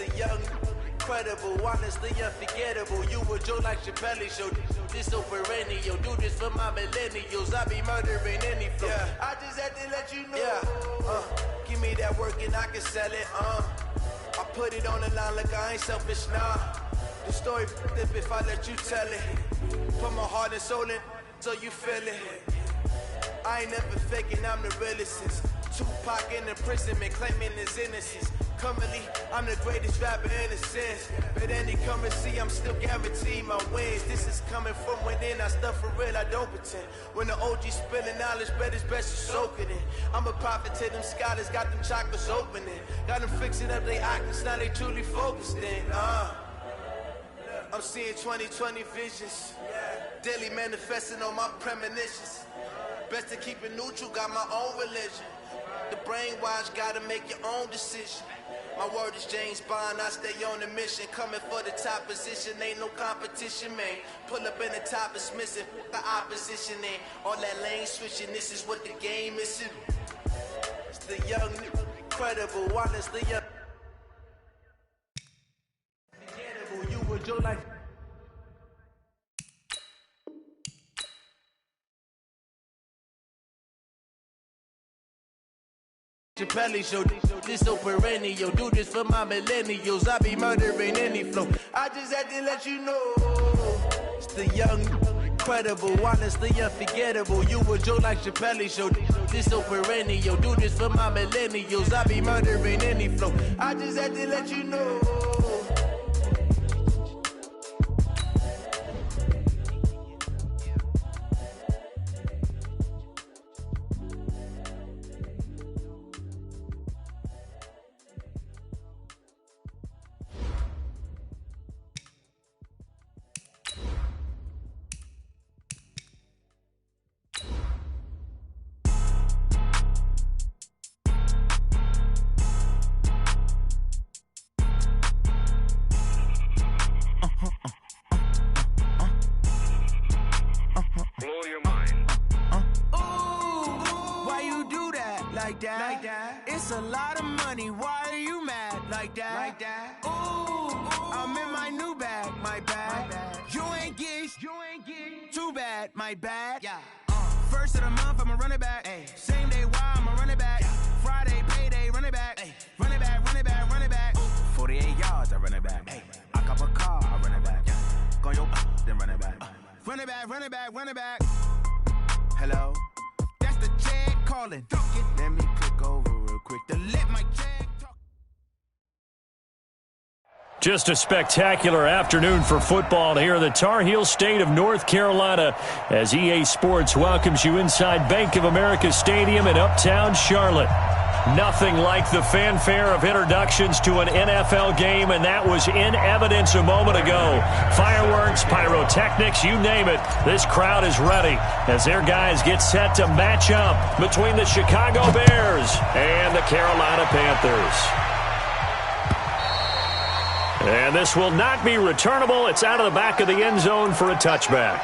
the young, incredible, honestly unforgettable. You a joke like Chappelle Show. This so perennial. Do this for my millennials. I be murdering any flow. Yeah. I just had to let you know. Yeah. Give me that work and I can sell it. I put it on the line like I ain't selfish, nah. The story if I let you tell it. Put my heart and soul in so you feel it. I ain't never faking, I'm the realest since Tupac in imprisonment, claiming his innocence. Currently, I'm the greatest rapper in a sense. But any currency, I'm still guaranteed my wins. This is coming from within, I stuff for real, I don't pretend. When the OG spilling knowledge, bet it's best to soak it in. I'm a prophet to them scholars, got them chakras opening. Got them fixing up their octaves, now they truly focused in. I'm seeing 2020 visions. Daily manifesting on my premonitions. Best to keep it neutral, got my own religion. The brainwash, gotta make your own decision. My word is James Bond, I stay on the mission. Coming for the top position, ain't no competition, man. Pull up in the top, it's missing, the opposition ain't. All that lane switching, this is what the game is. It's the young, incredible, honestly unforgettable. You were Joe like Chappelle Show. This so perennial. Do this for my millennials. I be murdering any flow. I just had to let you know. It's the young, incredible, honestly unforgettable. You a joke like Chappelle Show. This so perennial. Do this for my millennials. I be murdering any flow. I just had to let you know. Like that. It's a lot of money. Why are you mad like that? Like that. Ooh, I'm in my new bag. My bad. You ain't get too bad. My bad. Yeah. First of the month, I'ma run it back. Ay. Same day, why I'ma run it back. Yeah. Friday, payday, run it back. Ay. Run it back, run it back, run it back. Ooh. 48 yards, I run it back. Ay. I cop a car, I run it back. Yeah. Go yo, then run it back. Run it back, run it back, run it back. Hello. The check calling. Let me click over real quick to let my check talk. Just a spectacular afternoon for football here in the Tar Heel state of North Carolina as EA Sports welcomes you inside Bank of America Stadium in Uptown Charlotte. Nothing like the fanfare of introductions to an NFL game, and that was in evidence a moment ago. Fireworks, pyrotechnics, you name it. This crowd is ready as their guys get set to match up between the Chicago Bears and the Carolina Panthers. And this will not be returnable. It's out of the back of the end zone for a touchback.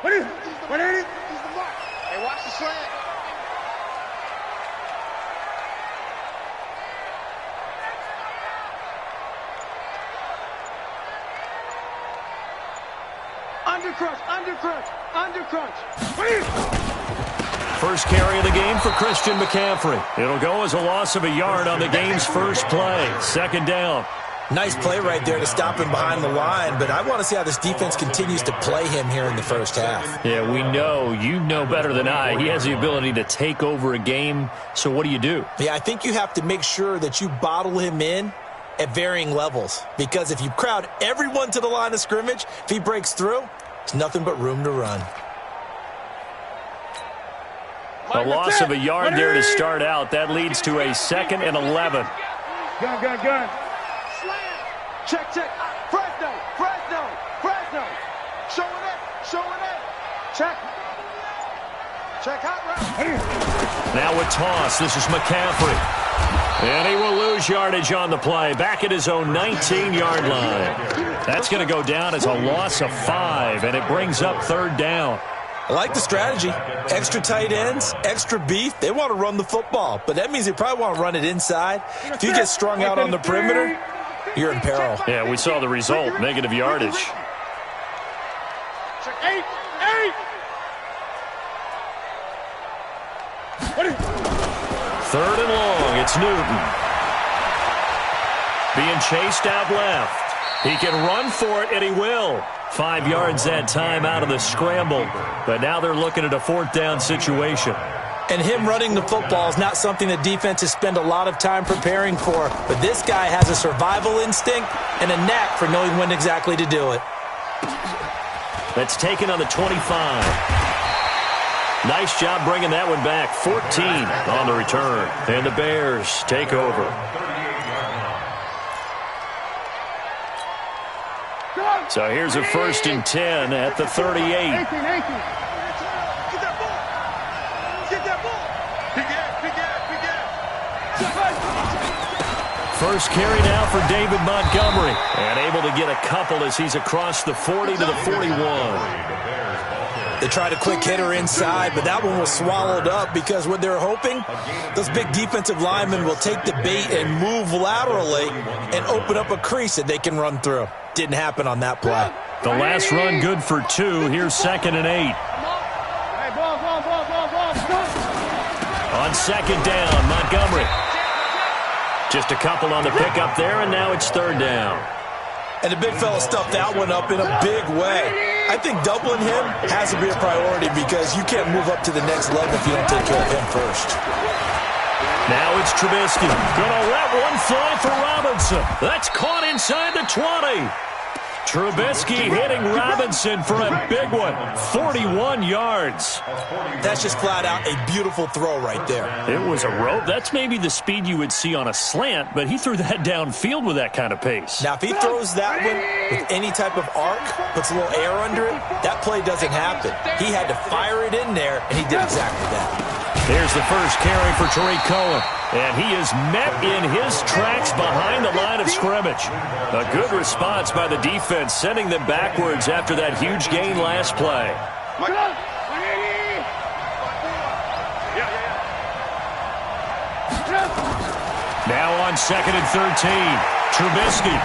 What is it? He's the mark. Hey, watch the slant. Under crunch. First carry of the game for Christian McCaffrey. It'll go as a loss of a yard on the game's first play. Second down. Nice play right there to stop him behind the line, but I want to see how this defense continues to play him here in the first half. Yeah, we know. You know better than I. He has the ability to take over a game, so what do? Yeah, I think you have to make sure that you bottle him in at varying levels, because if you crowd everyone to the line of scrimmage, if he breaks through, it's nothing but room to run. A loss of a yard there to start out. That leads to a 2nd and 11. Gun. Check. Fresno. Showing it. Check. Now a toss. This is McCaffrey. And he will lose yardage on the play. Back at his own 19-yard line. That's going to go down as a loss of 5, and it brings up third down. I like the strategy. Extra tight ends, extra beef. They want to run the football, but that means they probably want to run it inside. If you get strung out on the perimeter, you're in peril. Yeah, we saw the result, negative yardage. Third and long, it's Newton. Being chased out left. He can run for it, and he will. 5 yards that time out of the scramble. But now they're looking at a fourth down situation. And him running the football is not something the defenses spend a lot of time preparing for. But this guy has a survival instinct and a knack for knowing when exactly to do it. That's taken on the 25. Nice job bringing that one back. 14 on the return. And the Bears take over. So here's a 1st and 10 at the 38. First carry now for David Montgomery. And able to get a couple as he's across the 40 to the 41. They tried a quick hitter inside, but that one was swallowed up because what they're hoping, those big defensive linemen will take the bait and move laterally and open up a crease that they can run through. Didn't happen on that play. The last run good for 2. Here's 2nd and 8. On 2nd down, Montgomery. Just a couple on the pickup there, and now it's 3rd down. And the big fella stuffed that one up in a big way. I think doubling him has to be a priority because you can't move up to the next level if you don't take care of him first. Now it's Trubisky. Gonna let one fly for Robinson. That's caught inside the 20. Trubisky hitting Robinson for a big one. 41 yards. That's just flat out a beautiful throw right there. It was a rope. That's maybe the speed you would see on a slant, but he threw that downfield with that kind of pace. Now, if he throws that one with any type of arc, puts a little air under it, that play doesn't happen. He had to fire it in there, and he did exactly that. Here's the first carry for Tariq Cohen. And he is met in his tracks behind the line of scrimmage. A good response by the defense, sending them backwards after that huge gain last play. Now on 2nd and 13, Trubisky.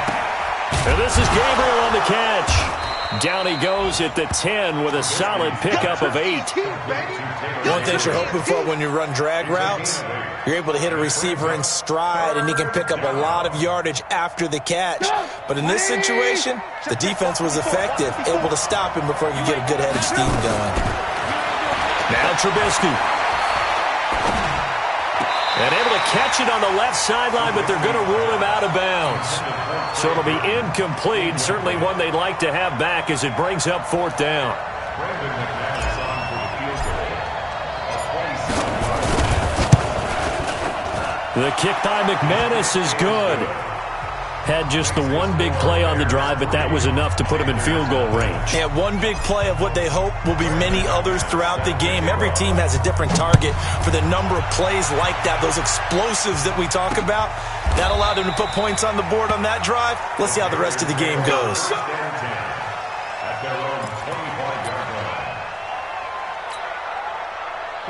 And this is Gabriel on the catch. Down he goes at the 10 with a solid pickup of 8. One thing you're hoping for when you run drag routes, you're able to hit a receiver in stride, and he can pick up a lot of yardage after the catch. But in this situation, the defense was effective, able to stop him before you get a good head of steam going. Now Trubisky. And able to catch it on the left sideline, but they're going to rule him out of bounds. So it'll be incomplete. Certainly one they'd like to have back as it brings up 4th down. The kick by McManus is good. Had just the one big play on the drive, but that was enough to put him in field goal range. Yeah, one big play of what they hope will be many others throughout the game. Every team has a different target for the number of plays like that, those explosives that we talk about. That allowed them to put points on the board on that drive. Let's see how the rest of the game goes.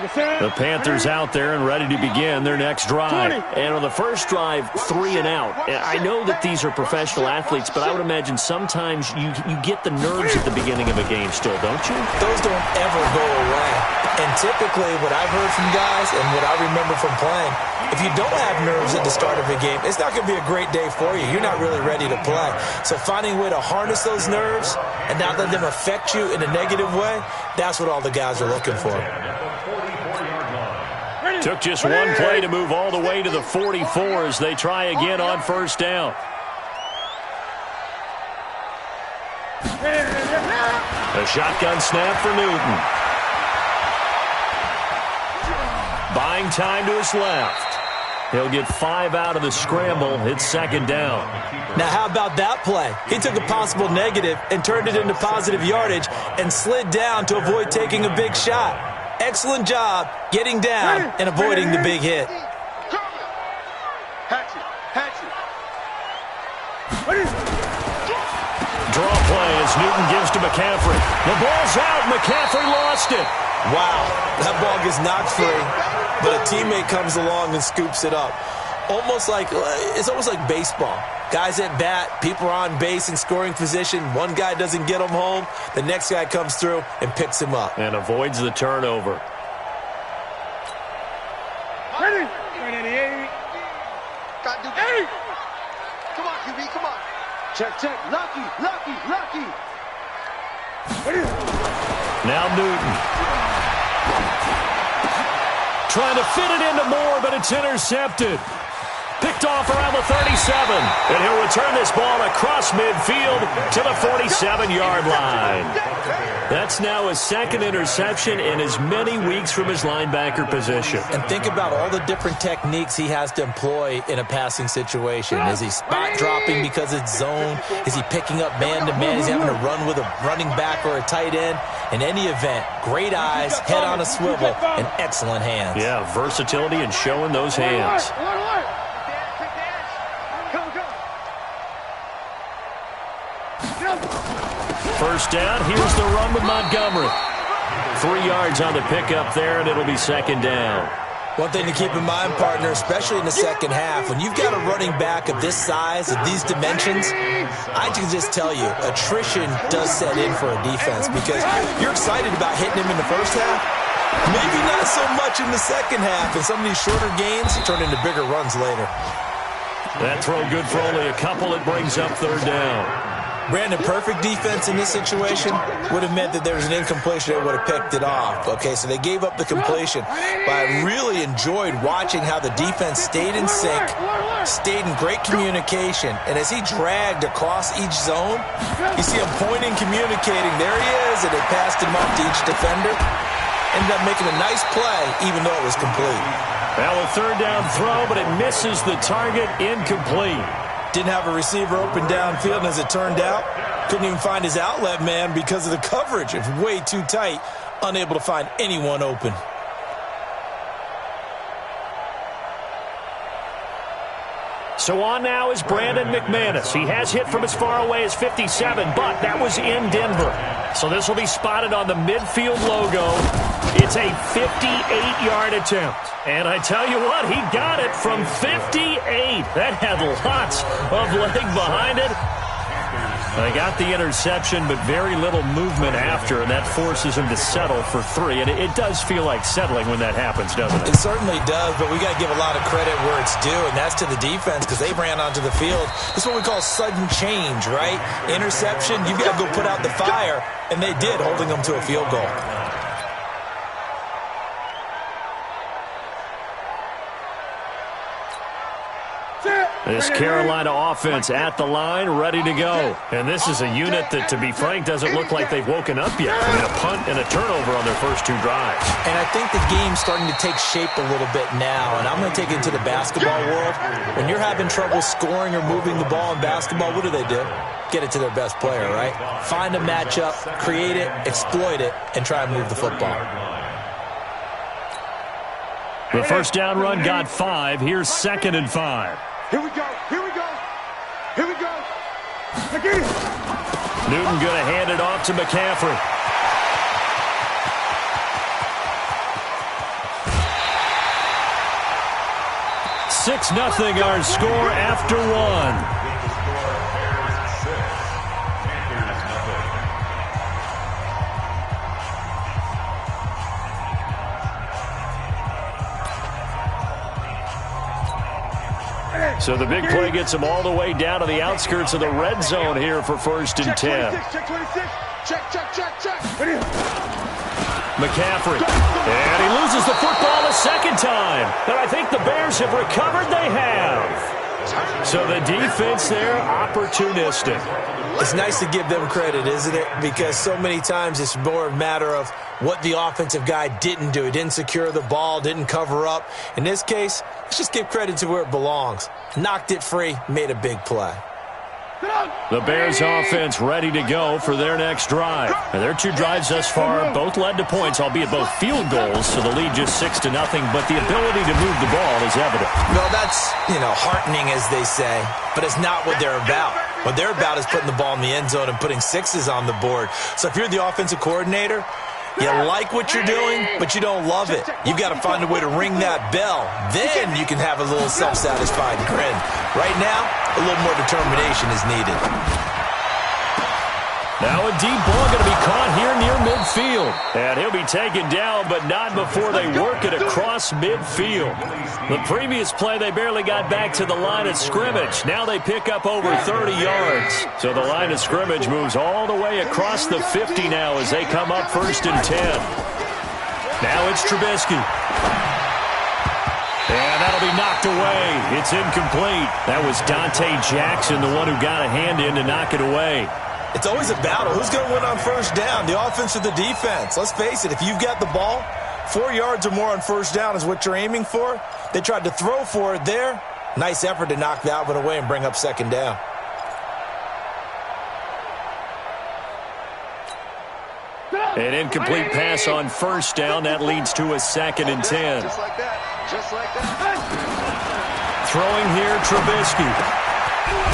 The Panthers out there and ready to begin their next drive. And on the first drive, 3 and out. I know that these are professional athletes, but I would imagine sometimes you get the nerves at the beginning of a game still, don't you? Those don't ever go away. And typically what I've heard from guys and what I remember from playing, if you don't have nerves at the start of a game, it's not going to be a great day for you. You're not really ready to play. So finding a way to harness those nerves and not let them affect you in a negative way, that's what all the guys are looking for. Took just one play to move all the way to the 44 as they try again on 1st down. A shotgun snap for Newton. Buying time to his left. He'll get 5 out of the scramble. It's 2nd down. Now, how about that play? He took a possible negative and turned it into positive yardage and slid down to avoid taking a big shot. excellent job getting down and avoiding the big hit. Draw play as Newton gives to McCaffrey. The ball's out. McCaffrey lost it. Wow, that ball gets knocked free, but a teammate comes along and scoops it up. It's almost like baseball. Guys at bat, people are on base in scoring position. One guy doesn't get him home. The next guy comes through and picks him up. And avoids the turnover. Ready? 188. Got to do 80. Come on, QB, come on. Check. Lucky. Ready? Now Newton. Trying to fit it into Moore, but it's intercepted. Picked off around the 37. And he'll return this ball across midfield to the 47-yard line. That's now his second interception in as many weeks from his linebacker position. And think about all the different techniques he has to employ in a passing situation. Is he spot dropping because it's zone? Is he picking up man-to-man? Is he having to run with a running back or a tight end? In any event, great eyes, head on a swivel, and excellent hands. Yeah, versatility and showing those hands. First down, here's the run with Montgomery. 3 yards on the pickup there, and it'll be second down. One thing to keep in mind, partner, especially in the second half, when you've got a running back of this size, of these dimensions, I can just tell you, attrition does set in for a defense because you're excited about hitting him in the first half. Maybe not so much in the second half, and some of these shorter gains turn into bigger runs later. That throw good for only a couple. It brings up third down. Brandon, perfect defense in this situation would have meant that there was an incompletion. They would have picked it off. Okay, so they gave up the completion. But I really enjoyed watching how the defense stayed in sync, stayed in great communication. And as he dragged across each zone, you see him pointing, communicating. There he is, and they passed him off to each defender. Ended up making a nice play, even though it was complete. Now a third down throw, but it misses the target, incomplete. Didn't have a receiver open downfield, and as it turned out, couldn't even find his outlet man because of the coverage. It's way too tight, unable to find anyone open. So on now is Brandon McManus. He has hit from as far away as 57, but that was in Denver. So this will be spotted on the midfield logo. It's a 58-yard attempt. And I tell you what, he got it from 58. That had lots of leg behind it. They got the interception, but very little movement after, and that forces him to settle for 3. And it does feel like settling when that happens, doesn't it? It certainly does, but we got to give a lot of credit where it's due, and that's to the defense because they ran onto the field. This is what we call sudden change, right? Interception, you've got to go put out the fire, and they did, holding them to a field goal. This Carolina offense at the line, ready to go. And this is a unit that, to be frank, doesn't look like they've woken up yet. I mean, a punt and a turnover on their first 2 drives. And I think the game's starting to take shape a little bit now, and I'm going to take it to the basketball world. When you're having trouble scoring or moving the ball in basketball, what do? Get it to their best player, right? Find a matchup, create it, exploit it, and try and move the football. The first down run got 5. Here's 2nd and 5. Here we go. Newton going to hand it off to McCaffrey. Six 0 our score after 1. So the big play gets him all the way down to the outskirts of the red zone here for 1st and 10. Check 26. Check. McCaffrey. And he loses the football a second time. And I think the Bears have recovered. They have. So the defense there, opportunistic. It's nice to give them credit, isn't it? Because so many times it's more a matter of what the offensive guy didn't do. He didn't secure the ball, didn't cover up. In this case, let's just give credit to where it belongs. Knocked it free, made a big play. The Bears offense ready to go for their next drive. And their two drives thus far both led to points, albeit both field goals, so the lead just 6-0, but the ability to move the ball is evident. Well, that's, heartening, as they say, but it's not what they're about. What they're about is putting the ball in the end zone and putting sixes on the board. So if you're the offensive coordinator, you like what you're doing, but you don't love it. You've got to find a way to ring that bell. Then you can have a little self-satisfied grin. Right now, a little more determination is needed. Now a deep ball going to be caught here near midfield. And he'll be taken down, but not before they work it across midfield. The previous play, they barely got back to the line of scrimmage. Now they pick up over 30 yards. So the line of scrimmage moves all the way across the 50 now as they come up 1st and 10. Now it's Trubisky. And that'll be knocked away. It's incomplete. That was Dante Jackson, the one who got a hand in to knock it away. It's always a battle. Who's going to win on first down, the offense or the defense? Let's face it, if you've got the ball, 4 yards or more on first down is what you're aiming for. They tried to throw for it there. Nice effort to knock that one away and bring up 2nd down. An incomplete pass on first down. That leads to a 2nd and 10. Just like that. Just like that. Throwing here, Trubisky.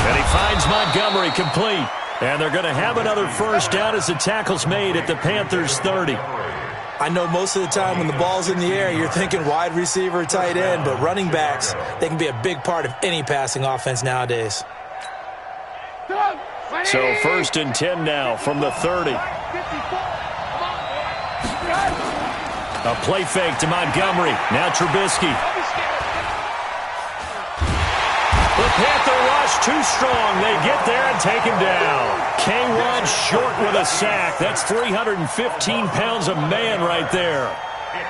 And he finds Montgomery complete. And they're going to have another first down as the tackle's made at the Panthers' 30. I know most of the time when the ball's in the air, you're thinking wide receiver, tight end, but running backs, they can be a big part of any passing offense nowadays. So 1st and 10 now from the 30. A play fake to Montgomery. Now Trubisky. The Panther rush too strong. They get there and take him down. K1 short with a sack. That's 315 pounds a man right there.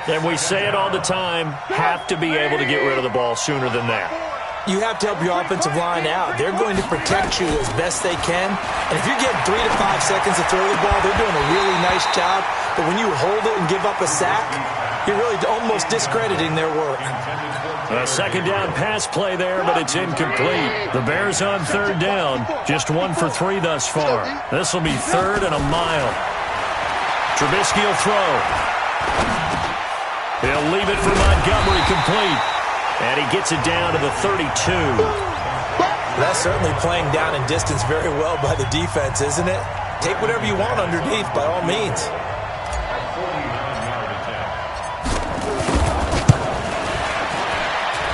And we say it all the time, have to be able to get rid of the ball sooner than that. You have to help your offensive line out. They're going to protect you as best they can. And if you're getting 3 to 5 seconds to throw the ball, they're doing a really nice job. But when you hold it and give up a sack, you're really almost discrediting their work. A 2nd down pass play there, but it's incomplete. The Bears on 3rd down. Just 1 for 3 thus far. This will be 3rd and a mile. Trubisky will throw. He'll leave it for Montgomery complete. And he gets it down to the 32. That's certainly playing down in distance very well by the defense, isn't it? Take whatever you want underneath, by all means.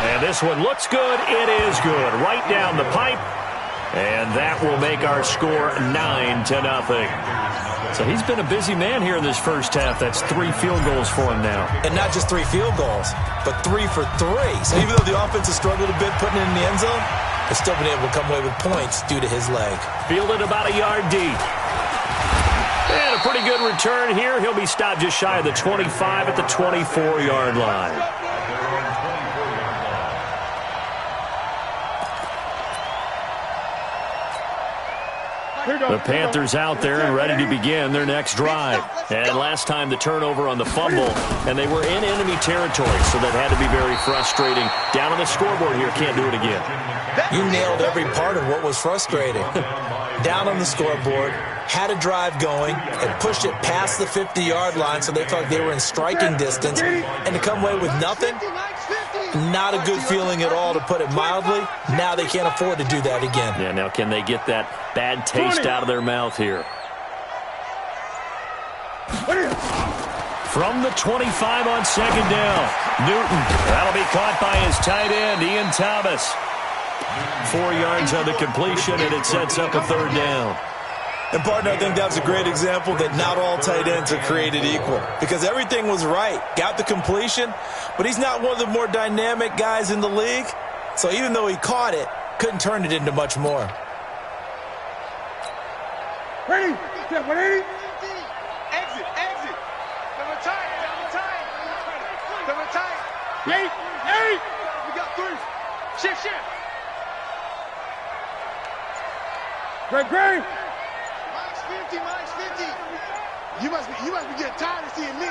And this one looks good. It is good. Right down the pipe. And that will make our score 9-0. So he's been a busy man here in this first half. That's 3 field goals for him now. And not just 3 field goals, but 3 for 3. So even though the offense has struggled a bit putting it in the end zone, they've still been able to come away with points due to his leg. Fielded about a yard deep. And a pretty good return here. He'll be stopped just shy of the 25 at the 24-yard line. The Panthers out there and ready to begin their next drive. And last time the turnover on the fumble, and they were in enemy territory, so that had to be very frustrating. Down on the scoreboard here, can't do it again. You nailed every part of what was frustrating. Down on the scoreboard, had a drive going, and pushed it past the 50-yard line so they felt like they were in striking distance, and to come away with nothing, not a good feeling at all, to put it mildly. Now they can't afford to do that again. Yeah, now can they get that bad taste out of their mouth here? From the 25 on 2nd down, Newton. That'll be caught by his tight end, Ian Thomas. 4 yards on the completion, and it sets up a 3rd down. And, partner, I think that's a great example that not all tight ends are created equal, because everything was right. Got the completion, but he's not one of the more dynamic guys in the league. So even though he caught it, couldn't turn it into much more. Ready? 180. Exit, exit. Double tight, double tight. Double tight. 8. We got 3. Shift. Great. Mine's 50. You must be getting tired of seeing me.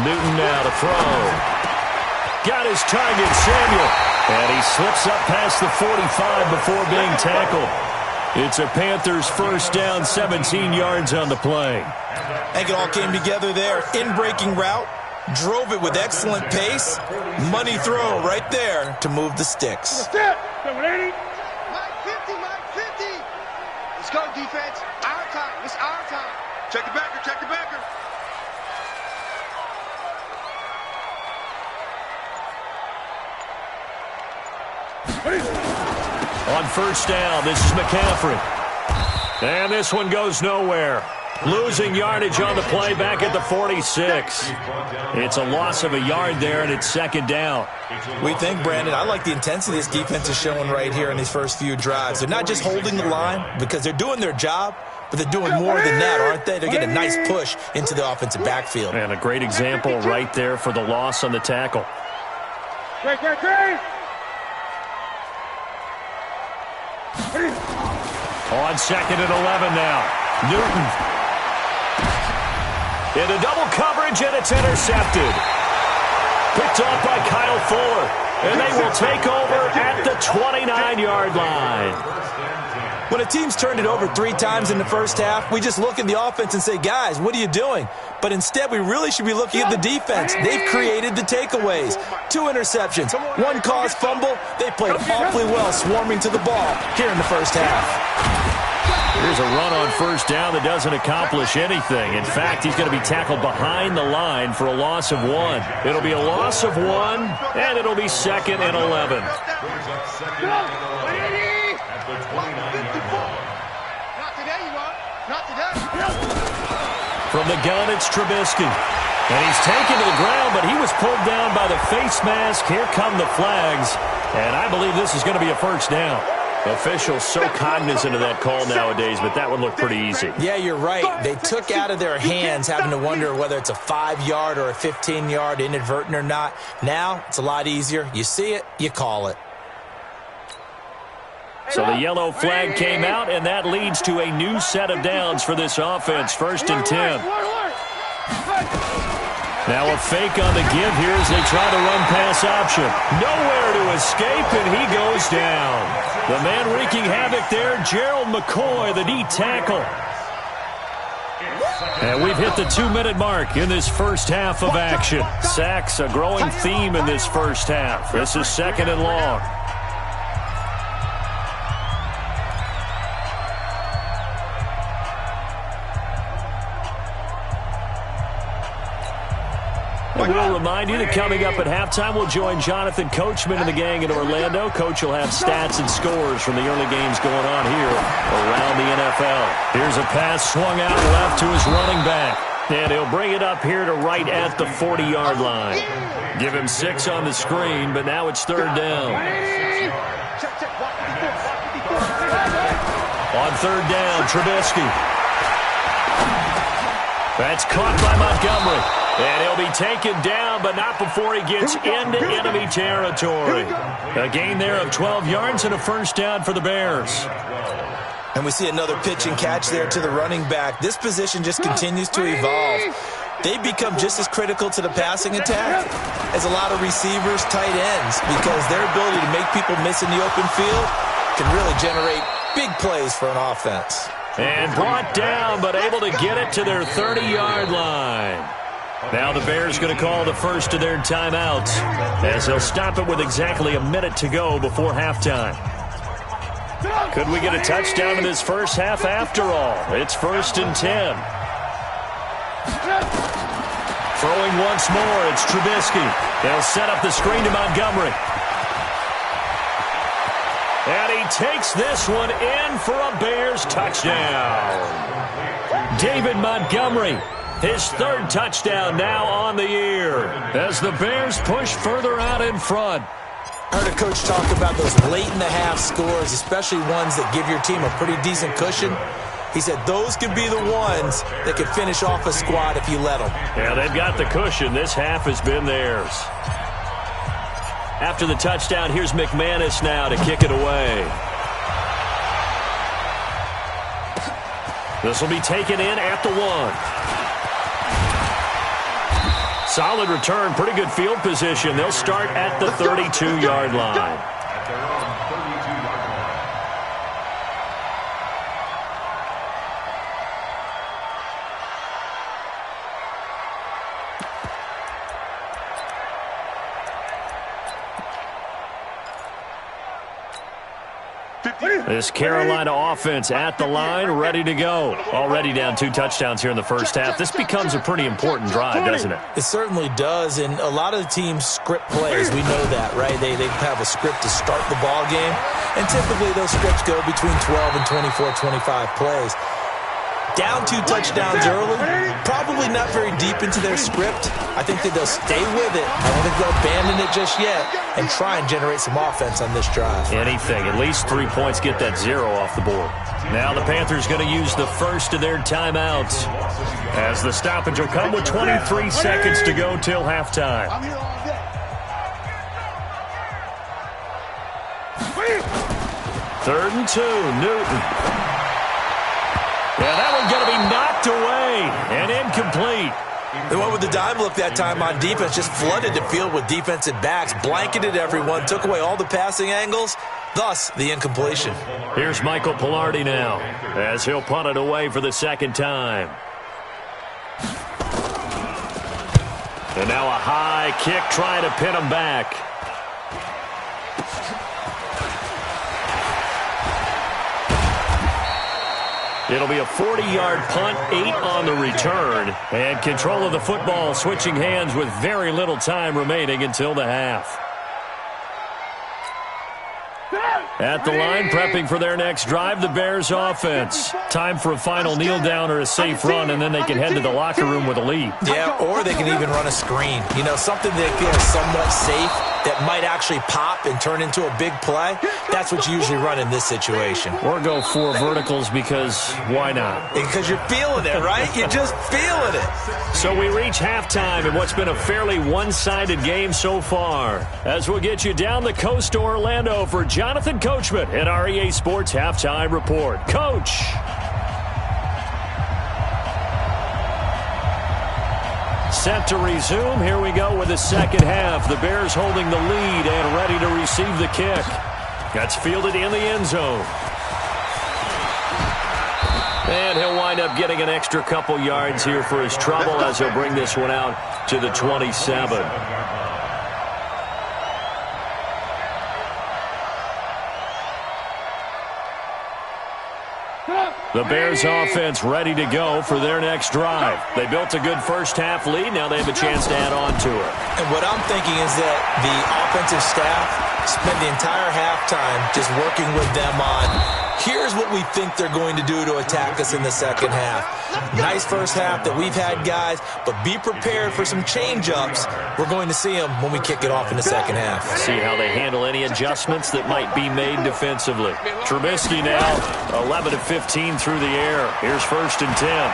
Newton now to throw. Got his target, Samuel. And he slips up past the 45 before being tackled. It's a Panthers first down, 17 yards on the play. I think it all came together there. In-breaking route, drove it with excellent pace. Money throw right there to move the sticks. Mike 50, Mike 50. Let's go, defense. Our time. It's our time. Check the backer, check the backer. On first down, this is McCaffrey. And this one goes nowhere. Losing yardage on the play back at the 46. It's a loss of a yard there, and it's second down. We think, Brandon, I like the intensity this defense is showing right here in these first few drives. They're not just holding the line because they're doing their job, but they're doing more than that, aren't they? They're getting a nice push into the offensive backfield. And a great example right there for the loss on the tackle. Great. On second and 11 now. Newton. Into double coverage, and it's intercepted. Picked off by Kyle Fuller. And they will take over at the 29-yard line. When a team's turned it over 3 times in the first half, we just look at the offense and say, guys, what are you doing? But instead, we really should be looking at the defense. They've created the takeaways. 2 interceptions, 1 caused fumble. They played awfully well swarming to the ball here in the first half. Here's a run on first down that doesn't accomplish anything. In fact, he's going to be tackled behind the line for a loss of 1. It'll be a loss of 1, and it'll be second and 11. Not today, you are. Not today. From the gun, it's Trubisky. And he's taken to the ground, but he was pulled down by the face mask. Here come the flags. And I believe this is going to be a first down. Officials so cognizant of that call nowadays, but that would look pretty easy. Yeah, you're right. They took out of their hands having to wonder whether it's a 5-yard or a 15-yard, inadvertent or not. Now, it's a lot easier. You see it, you call it. So the yellow flag came out, and that leads to a new set of downs for this offense. First and 10. Now a fake on the give here as they try the run-pass option. Nowhere to escape, and he goes down. The man wreaking havoc there, Gerald McCoy, the D tackle. And we've hit the 2-minute mark in this first half of action. Sacks, a growing theme in this first half. This is second and long. We'll remind you that coming up at halftime, we'll join Jonathan Coachman and the gang in Orlando. Coach will have stats and scores from the early games going on here around the NFL. Here's a pass swung out left to his running back. And he'll bring it up here to right at the 40-yard line. Give him 6 on the screen, but now it's third down. On third down, Trubisky. That's caught by Montgomery. And he'll be taken down, but not before he gets into enemy territory. A gain there of 12 yards and a first down for the Bears. And we see another pitch and catch there to the running back. This position just continues to evolve. They've become just as critical to the passing attack as a lot of receivers, tight ends, because their ability to make people miss in the open field can really generate big plays for an offense. And brought down, but able to get it to their 30-yard line. Now the Bears going to call the first of their timeouts as they'll stop it with exactly a minute to go before halftime. Could we get a touchdown in this first half after all? It's first and 10. Throwing once more, it's Trubisky. They'll set up the screen to Montgomery. And he takes this one in for a Bears touchdown. David Montgomery. His third touchdown now on the year as the Bears push further out in front. I heard a coach talk about those late-in-the-half scores, especially ones that give your team a pretty decent cushion. He said those could be the ones that could finish off a squad if you let them. Yeah, they've got the cushion. This half has been theirs. After the touchdown, here's McManus now to kick it away. This will be taken in at the 1. Solid return, pretty good field position. They'll start at the 32-yard line. This Carolina offense at the line, ready to go. Already down 2 touchdowns here in the first half. This becomes a pretty important drive, doesn't it? It certainly does, and a lot of the teams script plays. We know that, right? They have a script to start the ball game, and typically those scripts go between 12 and 24, 25 plays. Down 2 touchdowns early, probably not very deep into their script. I think that they'll stay with it. I don't think they'll abandon it just yet and try and generate some offense on this drive. Anything. At least 3 points, get that 0 off the board. Now the Panthers going to use the first of their timeouts as the stoppage will come with 23 seconds to go till halftime. 3rd and 2, Newton. Yeah, that one's going to be knocked away and incomplete. They went with the dime look that time on defense, just flooded the field with defensive backs, blanketed everyone, took away all the passing angles, thus the incompletion. Here's Michael Pilardi now as he'll punt it away for the second time. And now a high kick trying to pin him back. It'll be a 40-yard punt, 8 on the return, and control of the football switching hands with very little time remaining until the half. At the line, prepping for their next drive, the Bears offense. Time for a final kneel down or a safe run, and then they can head to the locker room with a lead. Yeah, or they can even run a screen. You know, something they feel is somewhat safe that might actually pop and turn into a big play. That's what you usually run in this situation. Or go 4 verticals because why not? Because you're feeling it, right? You're just feeling it. So we reach halftime in what's been a fairly one-sided game so far. As we'll get you down the coast to Orlando for Jonathan Coachman at our EA Sports Halftime Report. Coach. Set to resume. Here we go with the second half. The Bears holding the lead and ready to receive the kick. That's fielded in the end zone. And he'll wind up getting an extra couple yards here for his trouble as he'll bring this one out to the 27. The Bears offense ready to go for their next drive. They built a good first half lead. Now they have a chance to add on to it. And what I'm thinking is that the offensive staff spent the entire halftime just working with them on, here's what we think they're going to do to attack us in the second half. Nice first half that we've had, guys, but be prepared for some change-ups. We're going to see them when we kick it off in the second half. See how they handle any adjustments that might be made defensively. Trubisky now 11 of 15 through the air. Here's 1st and 10.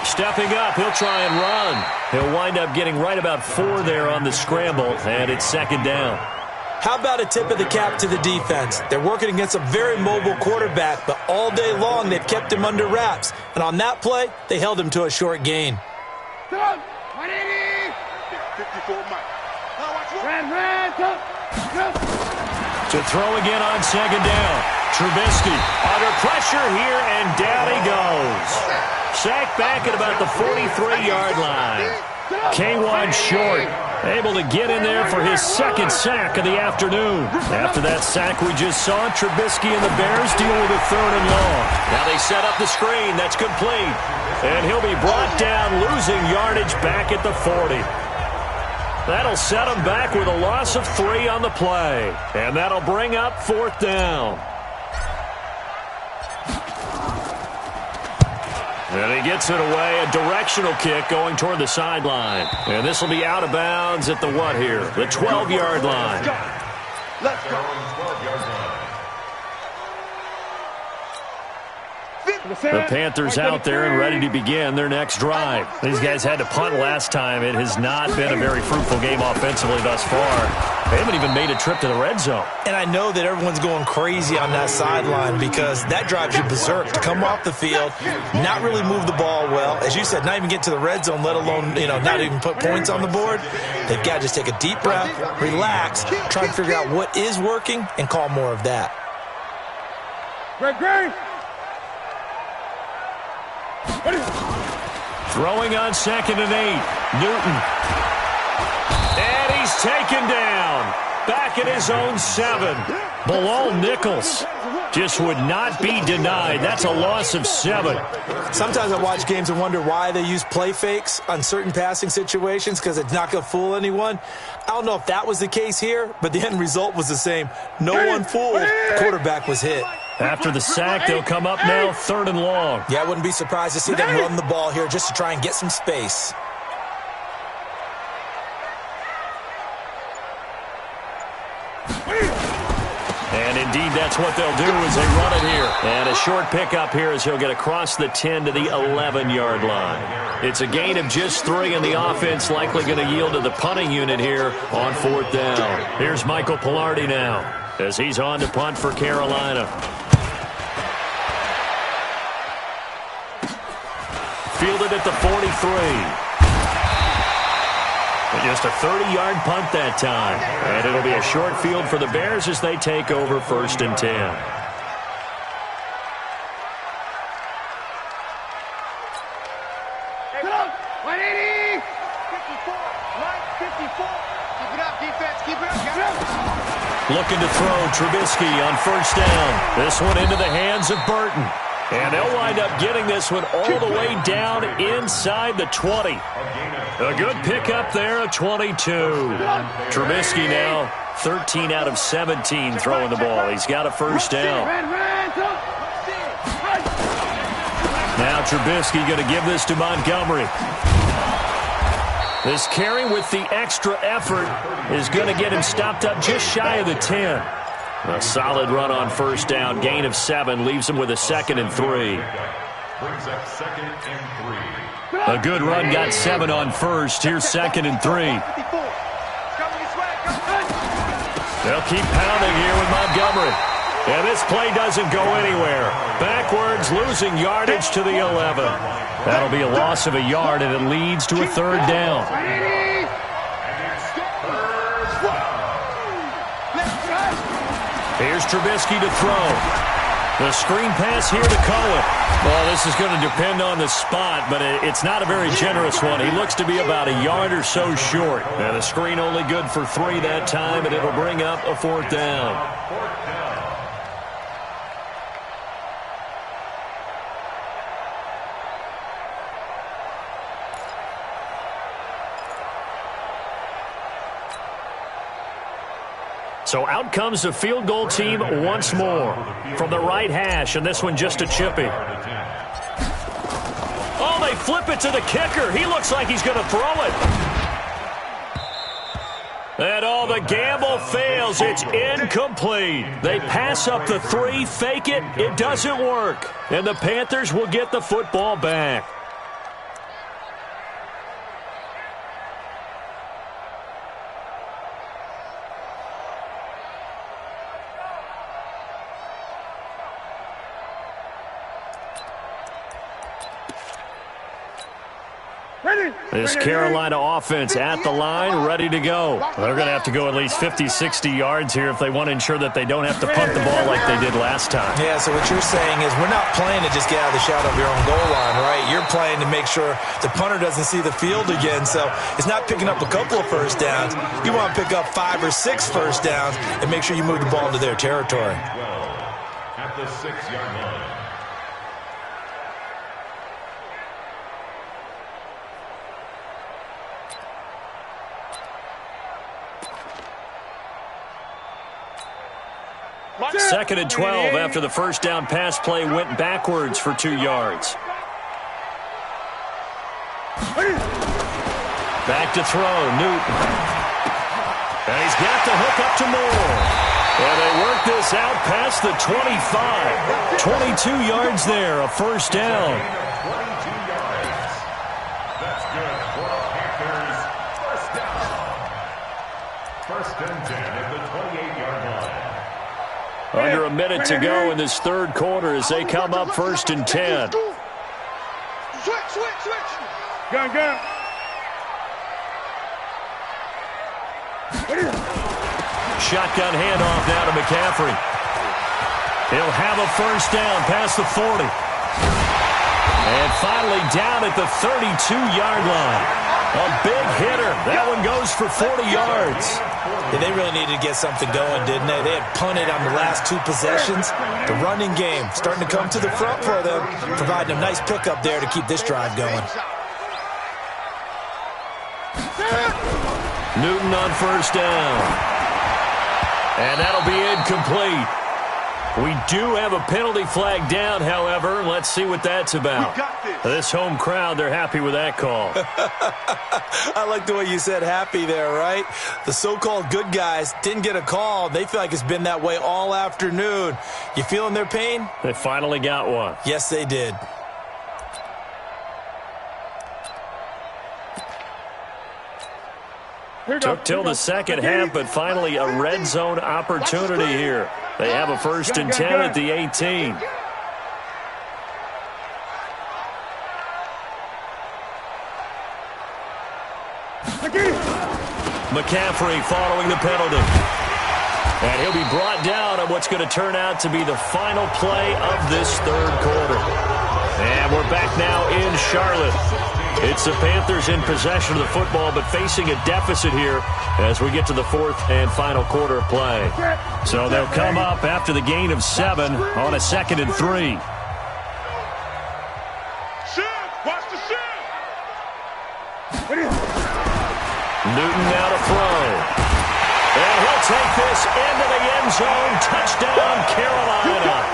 Stepping up, he'll try and run. He'll wind up getting right about 4 there on the scramble, and it's 2nd down. How about a tip of the cap to the defense? They're working against a very mobile quarterback, but all day long they've kept him under wraps. And on that play, they held him to a short gain. 180. 54 Mike. To throw again on 2nd down. Trubisky under pressure here, and down he goes. Sacked back at about the 43-yard line. K1 short. Able to get in there for his 2nd sack of the afternoon. After that sack we just saw, Trubisky and the Bears deal with a 3rd and long. Now they set up the screen. That's complete. And he'll be brought down, losing yardage back at the 40. That'll set him back with a loss of 3 on the play. And that'll bring up 4th down. And he gets it away, a directional kick going toward the sideline. And this will be out of bounds at the what here? The 12-yard line. Let's go. The Panthers out there and ready to begin their next drive. These guys had to punt last time. It has not been a very fruitful game offensively thus far. They haven't even made a trip to the red zone. And I know that everyone's going crazy on that sideline because that drives you berserk to come off the field, not really move the ball well. As you said, not even get to the red zone, let alone, not even put points on the board. They've got to just take a deep breath, relax, try and figure out what is working, and call more of that. Great. Throwing on 2nd and 8. Newton. And he's taken down. Back at his own 7. Bilal Nichols just would not be denied. That's a loss of 7. Sometimes I watch games and wonder why they use play fakes on certain passing situations because it's not going to fool anyone. I don't know if that was the case here, but the end result was the same. No one fooled. The quarterback was hit. After the sack, they'll come up now 3rd and long. Yeah, I wouldn't be surprised to see them run the ball here just to try and get some space. And indeed, that's what they'll do as they run it here. And a short pickup here as he'll get across the 10 to the 11-yard line. It's a gain of just 3, and the offense likely going to yield to the punting unit here on 4th down. Here's Michael Pilardi now as he's on to punt for Carolina. Fielded at the 43. Just a 30-yard punt that time. And it'll be a short field for the Bears as they take over 1st and 10. Hey, 180! 54! 54! Keep it up, defense. Keep it up. Get it up. Looking to throw. Trubisky on 1st down. This one into the hands of Burton. And they'll wind up getting this one all the way down inside the 20. A good pickup there at 22. Trubisky now 13 out of 17 throwing the ball. He's got a 1st down. Now Trubisky going to give this to Montgomery. This carry with the extra effort is going to get him stopped up just shy of the 10. A solid run on 1st down. Gain of 7 leaves him with a 2nd and 3. Brings up 2nd and 3. A good run got 7 on 1st. Here's 2nd and 3. They'll keep pounding here with Montgomery. And this play doesn't go anywhere. Backwards, losing yardage to the 11. That'll be a loss of a yard, and it leads to a 3rd down. Here's Trubisky to throw. The screen pass here to Cohen. Well, this is going to depend on the spot, but it's not a very generous one. He looks to be about a yard or so short. And the screen only good for 3 that time, and it'll bring up a 4th down. So out comes the field goal team once more from the right hash, and this one just a chippy. Oh, they flip it to the kicker. He looks like he's going to throw it. And the gamble fails. It's incomplete. They pass up the 3, fake it. It doesn't work. And the Panthers will get the football back. This Carolina offense at the line, ready to go. They're going to have to go at least 50, 60 yards here if they want to ensure that they don't have to punt the ball like they did last time. Yeah, so what you're saying is we're not playing to just get out of the shadow of your own goal line, right? You're playing to make sure the punter doesn't see the field again. So it's not picking up a couple of 1st downs. You want to pick up 5 or 6 1st downs and make sure you move the ball into their territory. At the 6-yard line. Second and 12 after the 1st down pass play went backwards for 2 yards. Back to throw, Newton. And he's got the hook up to Moore. And they work this out past the 25. 22 yards there, a first down. 22 yards. That's good for the Panthers. First down. First and 10 at the 28-yard line. Under a minute to go in this third quarter as they come up first and 10. Switch. Gun. Shotgun handoff now to McCaffrey. He'll have a first down past the 40. And finally down at the 32-yard line. A big hitter. That one goes for 40 yards. Yeah, they really needed to get something going, didn't they? They had punted on the last two possessions. The running game starting to come to the front for them, providing a nice pickup there to keep this drive going. Newton on first down. And that'll be incomplete. We do have a penalty flag down, however. Let's see what that's about. This home crowd, they're happy with that call. I like the way you said happy there, right? The so-called good guys didn't get a call. They feel like it's been that way all afternoon. You feeling their pain? They finally got one. Yes, they did. Took till the second half, but finally a red zone opportunity here. They have a first and 10 at the 18. McCaffrey following the penalty. And he'll be brought down on what's going to turn out to be the final play of this third quarter. And we're back now in Charlotte. It's the Panthers in possession of the football, but facing a deficit here as we get to the fourth and final quarter of play. So they'll come up after the gain of 7 on a 2nd and 3. Newton now to throw. And he'll take this into the end zone. Touchdown, Carolina.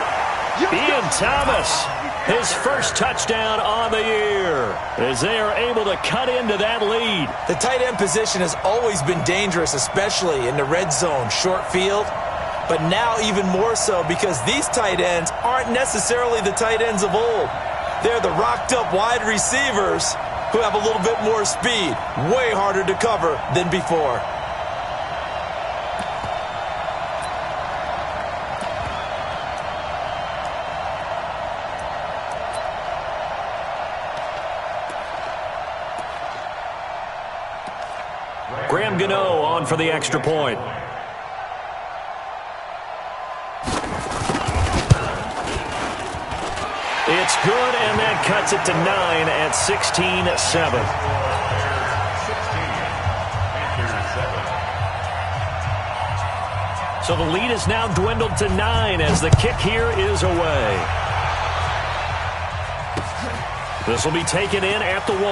Ian Thomas, his first touchdown on the year, as they are able to cut into that lead. The tight end position has always been dangerous, especially in the red zone, short field. But now even more so because these tight ends aren't necessarily the tight ends of old. They're the rocked-up wide receivers who have a little bit more speed, way harder to cover than before. Graham Gano on for the extra point. It's good, and that cuts it to 9 at 16-7. So the lead is now dwindled to 9 as the kick here is away. This will be taken in at the 1.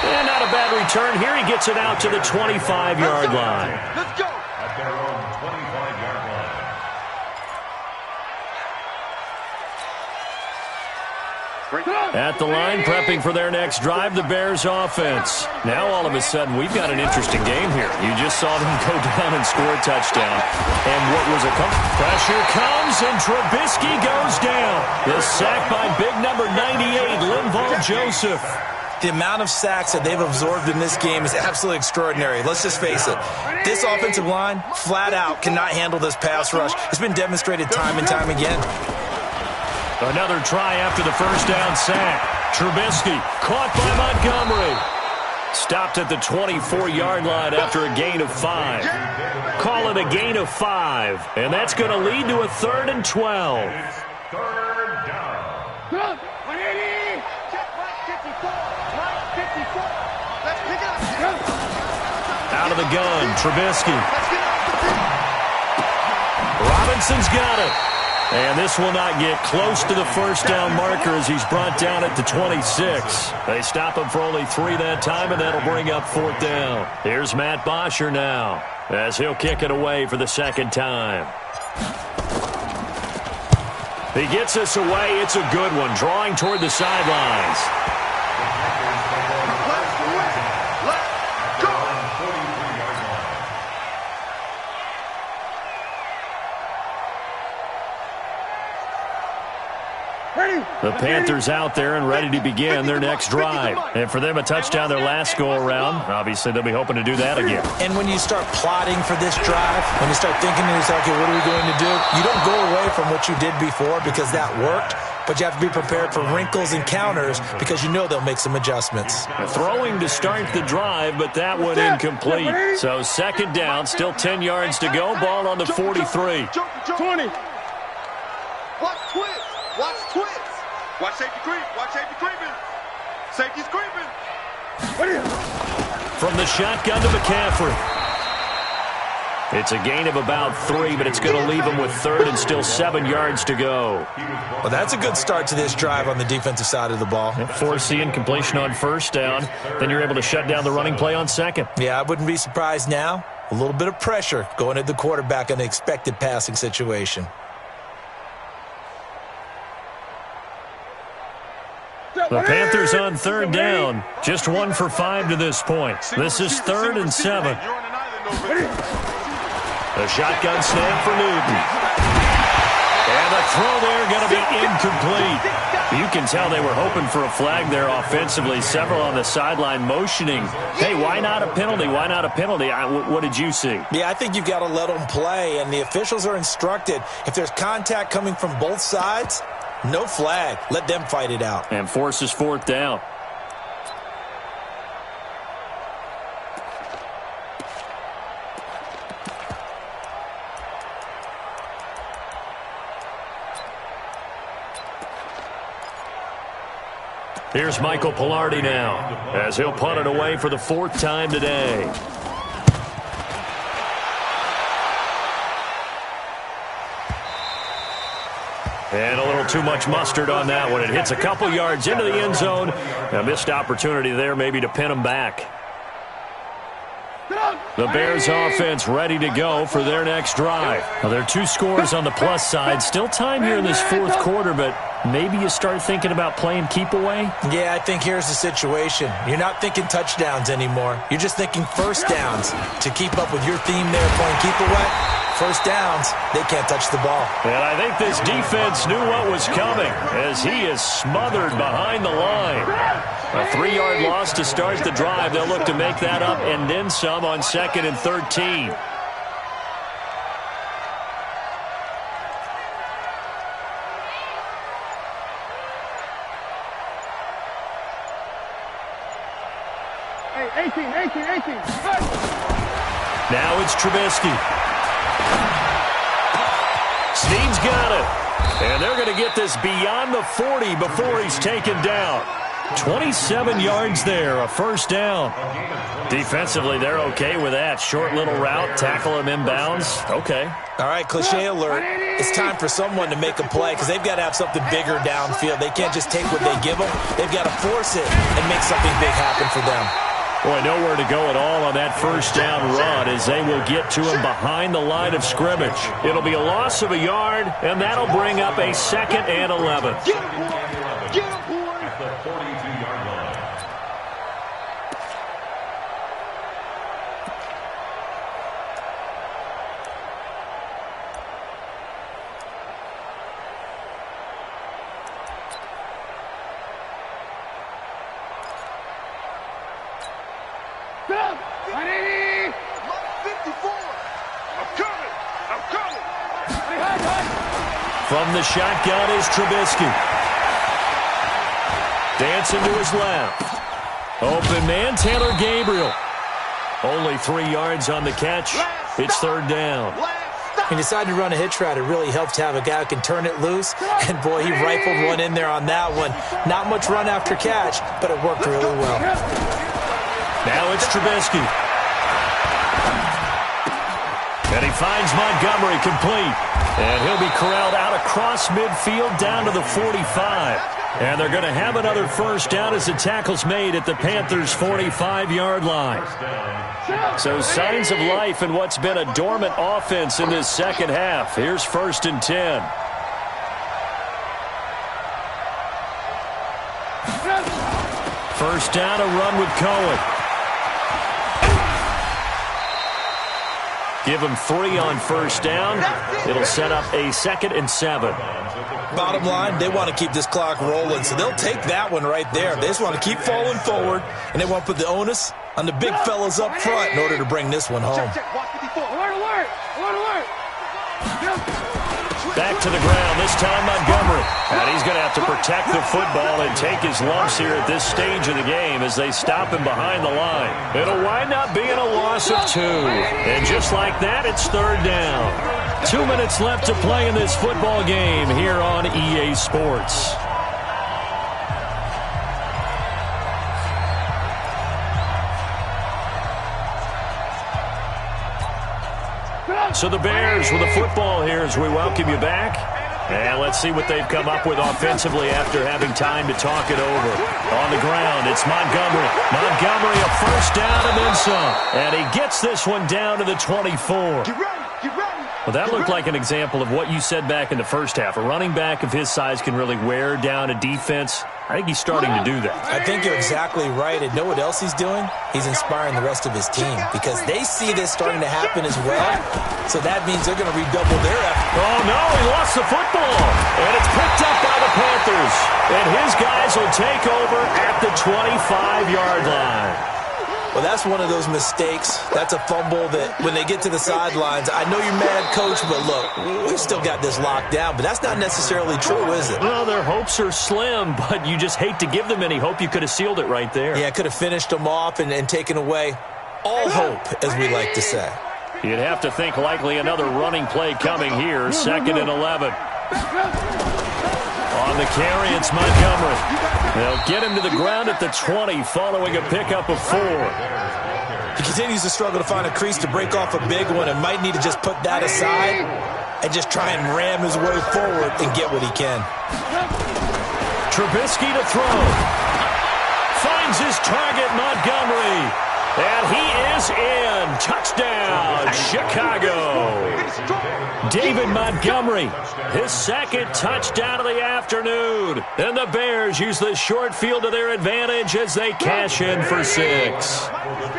And not a bad return here. He gets it out to the 25-yard line. Let's go. At their own 25-yard line. At the line, prepping for their next drive, the Bears offense. Now all of a sudden, we've got an interesting game here. You just saw them go down and score a touchdown. And what was a pressure comes, and Trubisky goes down. The sack by big number 98, Linval Joseph. The amount of sacks that they've absorbed in this game is absolutely extraordinary. Let's just face it. This offensive line, flat out, cannot handle this pass rush. It's been demonstrated time and time again. Another try after the first down sack. Trubisky caught by Montgomery. Stopped at the 24-yard line after a gain of 5. Call it a gain of 5. And that's going to lead to a 3rd and 12. It's third down. Out of the gun, Trubisky. Robinson's got it. And this will not get close to the first down marker as he's brought down at the 26. They stop him for only 3 that time, and that'll bring up 4th down. Here's Matt Bosher now as he'll kick it away for the second time. He gets us away. It's a good one, drawing toward the sidelines. The Panthers out there and ready to begin their next drive. And for them, a touchdown their last go-around. Obviously, they'll be hoping to do that again. And when you start plotting for this drive, when you start thinking to yourself, okay, what are we going to do? You don't go away from what you did before because that worked, but you have to be prepared for wrinkles and counters because you know they'll make some adjustments. Throwing to start the drive, but that one incomplete. So second down, still 10 yards to go. Ball on the 43. 20. Watch twist. Watch twist. Watch safety creep. Watch safety creeping. Safety's creeping. From the shotgun to McCaffrey. It's a gain of about 3, but it's going to leave him with third and still 7 yards to go. Well, that's a good start to this drive on the defensive side of the ball. Force the incompletion on first down. Then you're able to shut down the running play on second. Yeah, I wouldn't be surprised now. A little bit of pressure going at the quarterback in an expected passing situation. The Panthers on third down. Just 1 for 5 to this point. This is 3rd and 7. The shotgun snap for Newton. And the throw there going to be incomplete. You can tell they were hoping for a flag there offensively. Several on the sideline motioning. Hey, why not a penalty? Why not a penalty? What did you see? Yeah, I think you've got to let them play, and the officials are instructed. If there's contact coming from both sides, no flag. Let them fight it out. And forces 4th down. Here's Michael Pilardi now, as he'll punt it away for the 4th time today. And a little too much mustard on that one. It hits a couple yards into the end zone. A missed opportunity there maybe to pin him back. The Bears offense ready to go for their next drive. Now, there are 2 scores on the plus side. Still time here in this 4th quarter, but maybe you start thinking about playing keep away? Yeah, I think here's the situation. You're not thinking touchdowns anymore. You're just thinking first downs. To keep up with your theme there, playing keep away, first downs, they can't touch the ball. And I think this defense knew what was coming as he is smothered behind the line. A 3-yard loss to start the drive. They'll look to make that up and then some on 2nd and 13. Hey, 18. Now it's Trubisky. Snead's got it. And they're going to get this beyond the 40 before he's taken down. 27 yards there, a first down. Defensively, they're okay with that. Short little route, tackle him inbounds. Okay. All right, cliche alert. It's time for someone to make a play because they've got to have something bigger downfield. They can't just take what they give them. They've got to force it and make something big happen for them. Boy, nowhere to go at all on that first down run as they will get to him behind the line of scrimmage. It'll be a loss of a yard, and that'll bring up a 2nd and 11. Get him, boy. At the 42-yard line. Stop. 54. I'm coming. From the shotgun is Trubisky. Dancing to his left. Open man, Taylor Gabriel. Only 3 yards on the catch. It's 3rd down. He decided to run a hitch route. It really helped to have a guy who can turn it loose. And, boy, he rifled one in there on that one. Not much run after catch, but it worked really well. Now it's Trubisky. And he finds Montgomery complete. And he'll be corralled out across midfield down to the 45. And they're going to have another first down as the tackle's made at the Panthers' 45-yard line. So signs of life in what's been a dormant offense in this second half. Here's 1st and 10. First down, a run with Cohen. Give him 3 on first down. It'll set up a 2nd and 7. Bottom line, they want to keep this clock rolling, so they'll take that one right there. They just want to keep falling forward, and they want to put the onus on the big fellas up front in order to bring this one home. Back to the ground, this time Montgomery. And he's going to have to protect the football and take his lumps here at this stage of the game as they stop him behind the line. It'll wind up being a loss of 2. And just like that, it's 3rd down. 2 minutes left to play in this football game here on EA Sports. So the Bears with the football here as we welcome you back. And let's see what they've come up with offensively after having time to talk it over. On the ground, it's Montgomery. Montgomery, a first down and then some. And he gets this one down to the 24. Well, that looked like an example of what you said back in the first half. A running back of his size can really wear down a defense. I think he's starting to do that. I think you're exactly right. And know what else he's doing? He's inspiring the rest of his team because they see this starting to happen as well. So that means they're going to redouble their effort. Oh, no, he lost the football. And it's picked up by the Panthers. And his guys will take over at the 25-yard line. Well, that's one of those mistakes. That's a fumble that when they get to the sidelines, I know you're mad, Coach, but look, we've still got this locked down. But that's not necessarily true, is it? Well, their hopes are slim, but you just hate to give them any hope. You could have sealed it right there. Yeah, could have finished them off and taken away all hope, as we like to say. You'd have to think likely another running play coming here, 2nd and 11. On the carry, it's Montgomery. They'll get him to the ground at the 20 following a pickup of 4. He continues to struggle to find a crease to break off a big one and might need to just put that aside and just try and ram his way forward and get what he can. Trubisky to throw. Finds his target, Montgomery. And he is in. Touchdown, Chicago. David Montgomery, his 2nd touchdown of the afternoon. And the Bears use the short field to their advantage as they cash in for 6.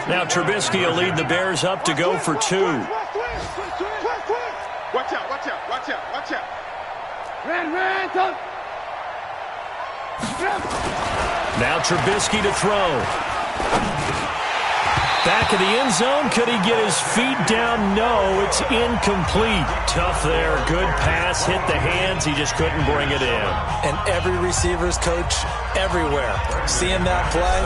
Now Trubisky will lead the Bears up to go for 2. Watch out, watch out, watch out, watch out. Now Trubisky to throw. Back of the end zone. Could he get his feet down? No, it's incomplete. Tough there. Good pass. Hit the hands. He just couldn't bring it in. And every receiver's coach everywhere. Seeing that play,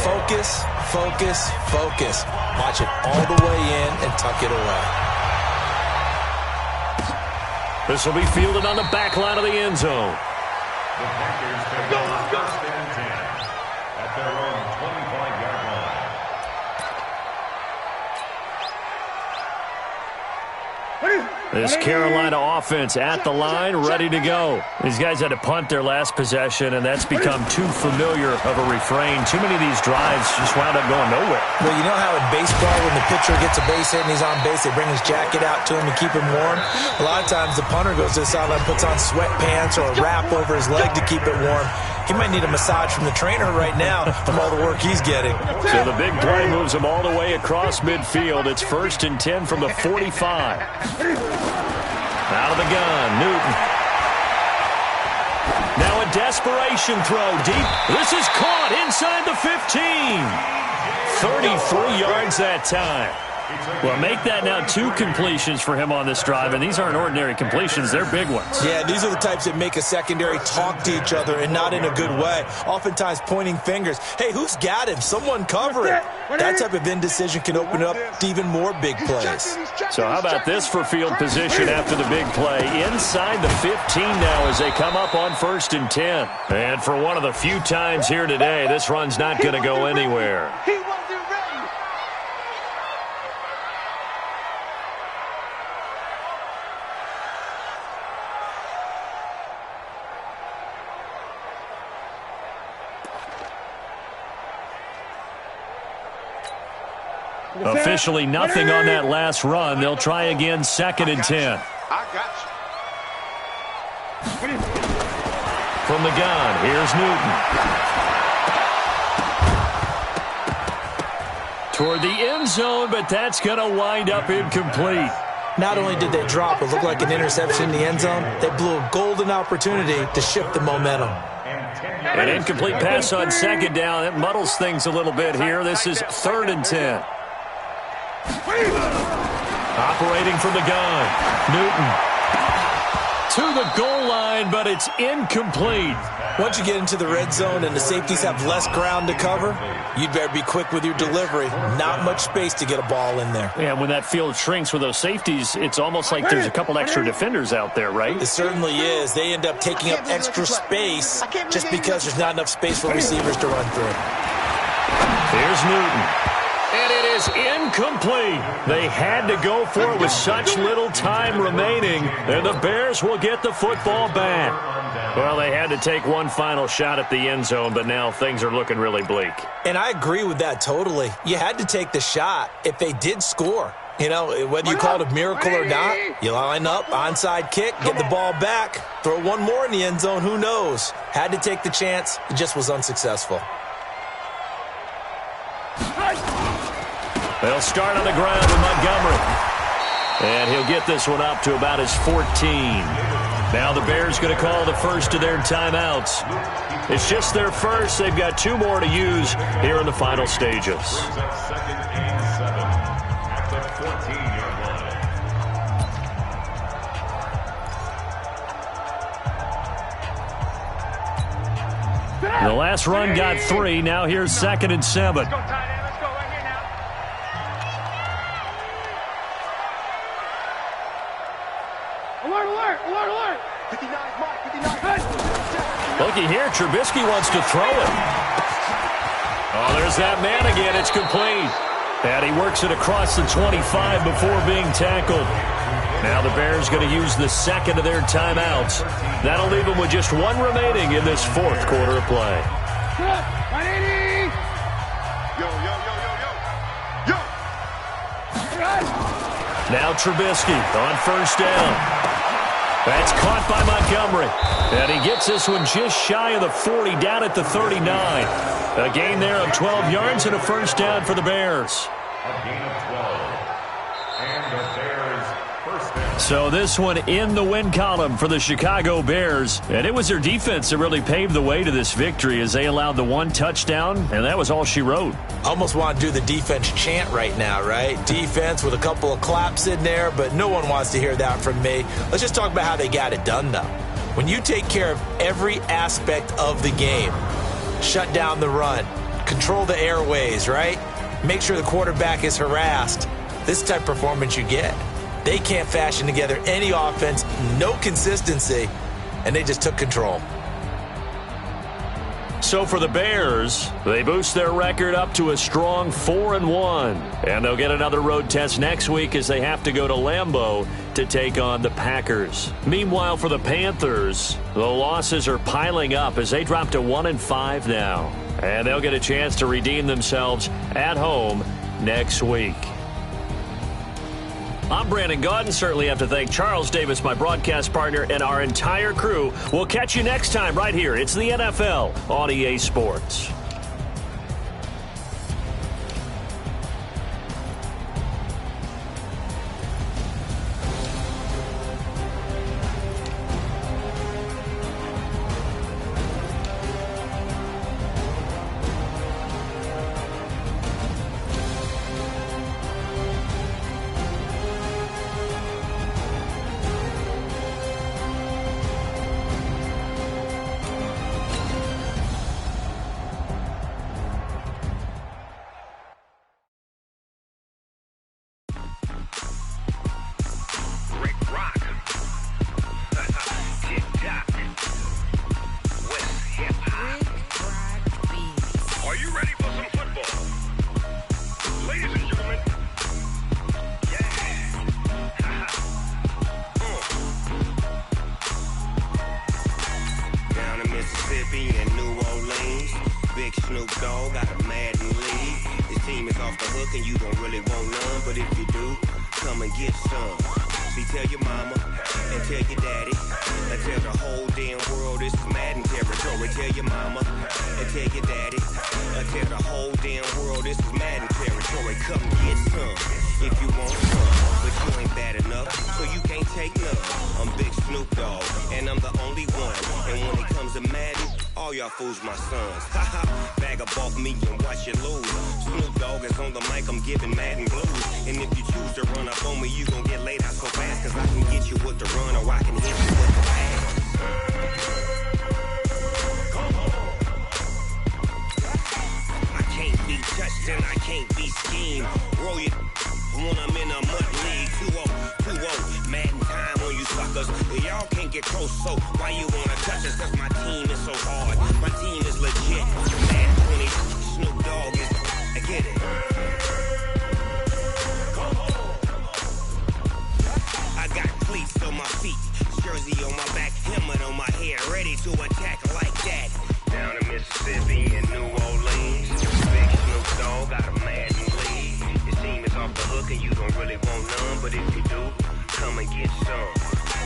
focus, focus, focus. Watch it all the way in and tuck it away. This will be fielded on the back line of the end zone. The Packers pick up first and 10 at their own 25-yard line. This Carolina offense at the line, ready to go. These guys had to punt their last possession, and that's become too familiar of a refrain. Too many of these drives just wound up going nowhere. Well, you know how in baseball when the pitcher gets a base hit and he's on base, they bring his jacket out to him to keep him warm? A lot of times the punter goes to the sideline, puts on sweatpants or a wrap over his leg to keep it warm. He might need a massage from the trainer right now from all the work he's getting. So the big play moves him all the way across midfield. It's 1st and 10 from the 45. Out of the gun, Newton. Now a desperation throw deep. This is caught inside the 15. 33 yards that time. Well, make that now 2 completions for him on this drive, and these aren't ordinary completions. They're big ones. Yeah, these are the types that make a secondary talk to each other and not in a good way. Oftentimes pointing fingers. Hey, who's got him? Someone cover it. That type of indecision can open up to even more big plays. So how about this for field position after the big play? Inside the 15 now as they come up on 1st and 10. And for one of the few times here today, this run's not going to go anywhere. Officially nothing on that last run. They'll try again 2nd and 10. I got you. From the gun, here's Newton. toward the end zone, but that's going to wind up incomplete. Not only did they drop what looked like an interception in the end zone, they blew a golden opportunity to shift the momentum. An incomplete pass on second down. It muddles things a little bit here. This is 3rd and 10. Operating from the gun, Newton. To the goal line, but it's incomplete. Once you get into the red zone and the safeties have less ground to cover, you'd better be quick with your delivery. Not much space to get a ball in there. Yeah, when that field shrinks with those safeties, it's almost like there's a couple extra defenders out there, right? It certainly is. They end up taking up extra space just because there's not enough space for receivers to run through. Here's Newton. And it is incomplete. They had to go for it with such little time remaining, and the Bears will get the football back. Well, they had to take one final shot at the end zone, but now things are looking really bleak. And I agree with that totally. You had to take the shot if they did score. You know, whether you call it a miracle or not, you line up, onside kick, get the ball back, throw one more in the end zone, who knows? Had to take the chance, it just was unsuccessful. They'll start on the ground with Montgomery. And he'll get this one up to about his 14. Now the Bears going to call the first of their timeouts. It's just their first. They've got 2 more to use here in the final stages. 2nd and 7 at the 14-yard line. The last run got 3. Now here's 2nd and 7. Looky here, Trubisky wants to throw it. Oh, there's that man again. It's complete. And he works it across the 25 before being tackled. Now the Bears going to use the second of their timeouts. That'll leave them with just 1 remaining in this 4th quarter of play. Now Trubisky on 1st down. That's caught by Montgomery. And he gets this one just shy of the 40, down at the 39. A gain there of 12 yards and a 1st down for the Bears. A gain of 12. And the Bears first down. So this one in the win column for the Chicago Bears. And it was their defense that really paved the way to this victory as they allowed the 1 touchdown, and that was all she wrote. Almost want to do the defense chant right now, right? Defense with a couple of claps in there, but no one wants to hear that from me. Let's just talk about how they got it done, though. When you take care of every aspect of the game, shut down the run, control the airways, right? Make sure the quarterback is harassed. This type of performance you get. They can't fashion together any offense, no consistency, and they just took control. So for the Bears, they boost their record up to a strong 4-1. And they'll get another road test next week as they have to go to Lambeau to take on the Packers. Meanwhile, for the Panthers, the losses are piling up as they drop to 1-5 now. And they'll get a chance to redeem themselves at home next week. I'm Brandon Gaudin. Certainly have to thank Charles Davis, my broadcast partner, and our entire crew. We'll catch you next time right here. It's the NFL on EA Sports. Tell your mama and tell your daddy. Tell the whole damn world this is Madden territory. territory, come get some. If you want some, but you ain't bad enough, so you can't take none. I'm Big Snoop Dogg, and I'm the only one. And when it comes to Madden, all y'all fools my sons. Haha, bag up off me and watch you lose. Snoop Dogg is on the mic, I'm giving Madden blues. And if you choose to run up on me, you gon' get laid out so fast, cause I can get you with the run or I can hit you with the pass. I can't be touched and I can't be schemed. Roll you when I'm in a mud league. 2-0, Madden time on you suckers. Y'all can't get close, so why you wanna touch us? Cause my team is so hard. My team is legit. Madden 20, Snoop Dogg is, I get it. I got cleats on my feet, jersey on my back, helmet on my head, ready to attack like that. Down in Mississippi and New Orleans, Big Snoop Dogg got a Madden lead. Your team is off the hook and you don't really want none, but if you do, come and get some.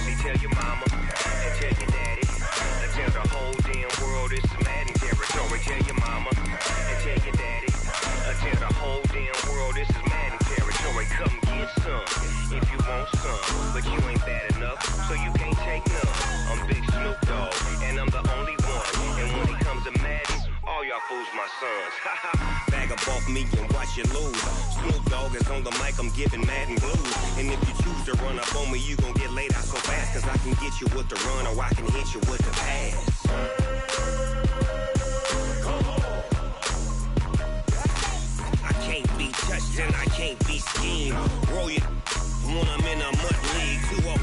See, tell your mama and tell your daddy, and tell the whole damn world it's Madden territory. Tell your mama and tell your daddy, and tell the whole damn world this is Madden territory. Come get some if you want some, but you ain't bad enough, so you can't take none. I'm Big Snoop Dogg, and I'm the only one. And when it comes to Madden, all y'all fools my sons. Bag up off me and watch you lose. Snoop Dogg is on the mic, I'm giving Madden blues. And if you choose to run up on me, you gon' get laid out so fast, cause I can get you with the run or I can hit you with the pass. I can't be touched and I can't be schemed. Roll you when I'm in a mud league. 2-0,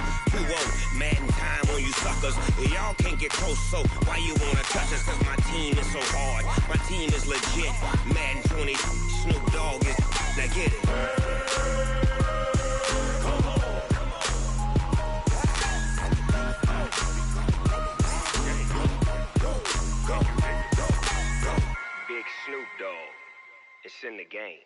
Madden time on you suckers. Y'all can't get close, so why you wanna touch us? Cause my team is so hard. My team is legit. Madden 20, Snoop Dogg is, now get it. Big Snoop Dogg, it's in the game.